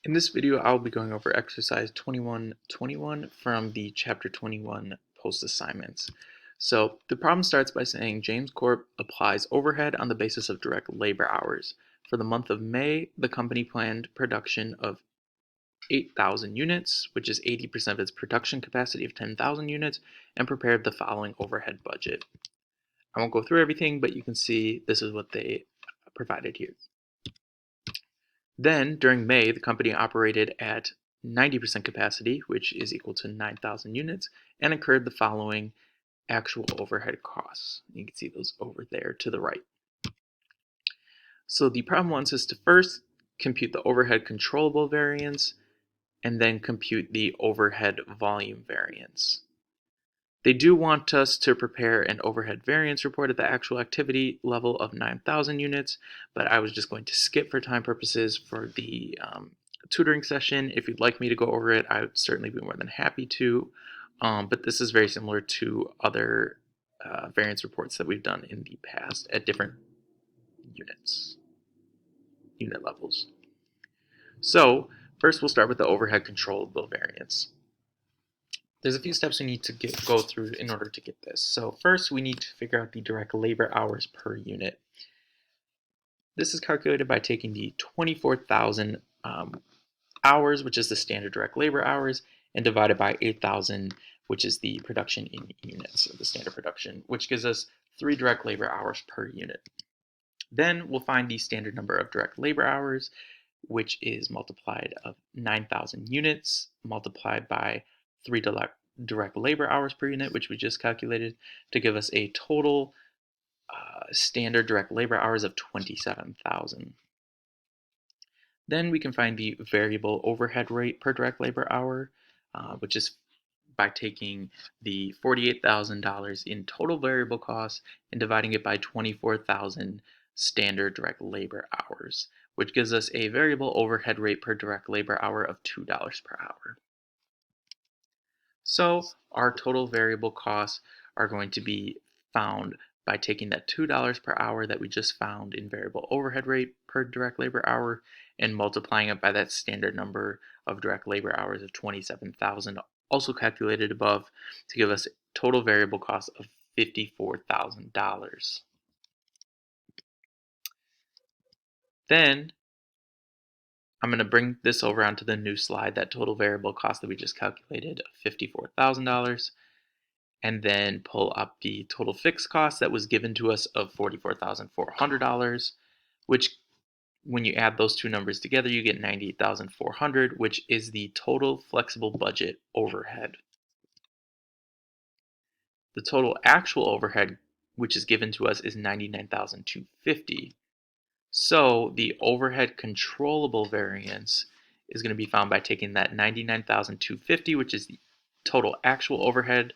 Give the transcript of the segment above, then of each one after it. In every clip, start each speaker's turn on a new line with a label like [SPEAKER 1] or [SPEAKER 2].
[SPEAKER 1] In this video, I'll be going over exercise 2121 from the chapter 21 post assignments. So the problem starts by saying James Corp applies overhead on the basis of direct labor hours. For the month of May, the company planned production of 8,000 units, which is 80% of its production capacity of 10,000 units, and prepared the following overhead budget. I won't go through everything, but you can see this is what they provided here. Then, during May, the company operated at 90% capacity, which is equal to 9,000 units, and incurred the following actual overhead costs. You can see those over there to the right. So the problem wants us to first compute the overhead controllable variance and then compute the overhead volume variance. They do want us to prepare an overhead variance report at the actual activity level of 9,000 units, but I was just going to skip for time purposes for the tutoring session. If you'd like me to go over it, I would certainly be more than happy to, but this is very similar to other variance reports that we've done in the past at different unit levels. So first we'll start with the overhead controllable variance. There's a few steps we need to go through in order to get this. So first we need to figure out the direct labor hours per unit. This is calculated by taking the 24,000 hours, which is the standard direct labor hours, and divided by 8,000, which is the production in units, the standard production, which gives us 3 direct labor hours per unit. Then we'll find the standard number of direct labor hours, which is multiplied of 9,000 units multiplied by 3 direct labor hours per unit, which we just calculated, to give us a total standard direct labor hours of 27,000. Then we can find the variable overhead rate per direct labor hour, which is by taking the $48,000 in total variable costs and dividing it by 24,000 standard direct labor hours, which gives us a variable overhead rate per direct labor hour of $2 per hour. So our total variable costs are going to be found by taking that $2 per hour that we just found in variable overhead rate per direct labor hour and multiplying it by that standard number of direct labor hours of 27,000, also calculated above, to give us total variable cost of $54,000. Then I'm going to bring this over onto the new slide, that total variable cost that we just calculated of $54,000, and then pull up the total fixed cost that was given to us of $44,400, which when you add those two numbers together, you get $98,400, which is the total flexible budget overhead. The total actual overhead, which is given to us, is $99,250. So the overhead controllable variance is going to be found by taking that $99,250, which is the total actual overhead,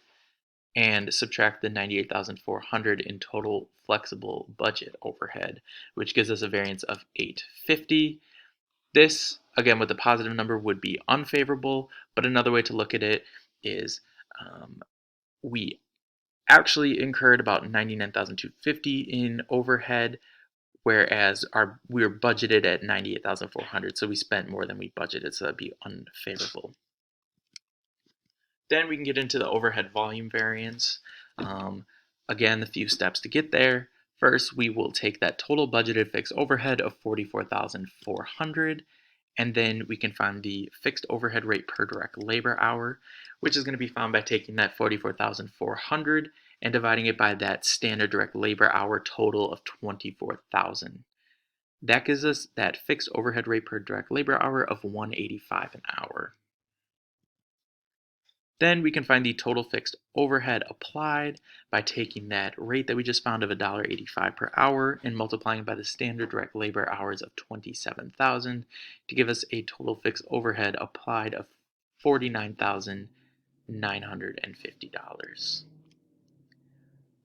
[SPEAKER 1] and subtract the $98,400 in total flexible budget overhead, which gives us a variance of $850. This, again, with a positive number would be unfavorable, but another way to look at it is we actually incurred about $99,250 in overhead, whereas we were budgeted at $98,400, so we spent more than we budgeted, so that'd be unfavorable. Then we can get into the overhead volume variance. Again, the few steps to get there. First, we will take that total budgeted fixed overhead of $44,400, and then we can find the fixed overhead rate per direct labor hour, which is going to be found by taking that $44,400 and dividing it by that standard direct labor hour total of 24,000. That gives us that fixed overhead rate per direct labor hour of $185 an hour. Then we can find the total fixed overhead applied by taking that rate that we just found of $1.85 per hour and multiplying by the standard direct labor hours of 27,000 to give us a total fixed overhead applied of $49,950.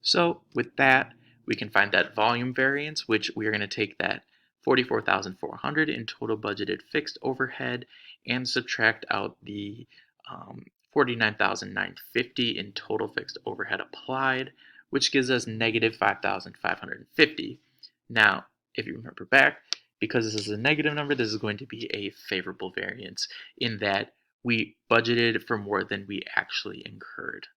[SPEAKER 1] So with that, we can find that volume variance, which we are going to take that $44,400 in total budgeted fixed overhead and subtract out the $49,950 in total fixed overhead applied, which gives us negative $5,550. Now, if you remember back, because this is a negative number, this is going to be a favorable variance in that we budgeted for more than we actually incurred.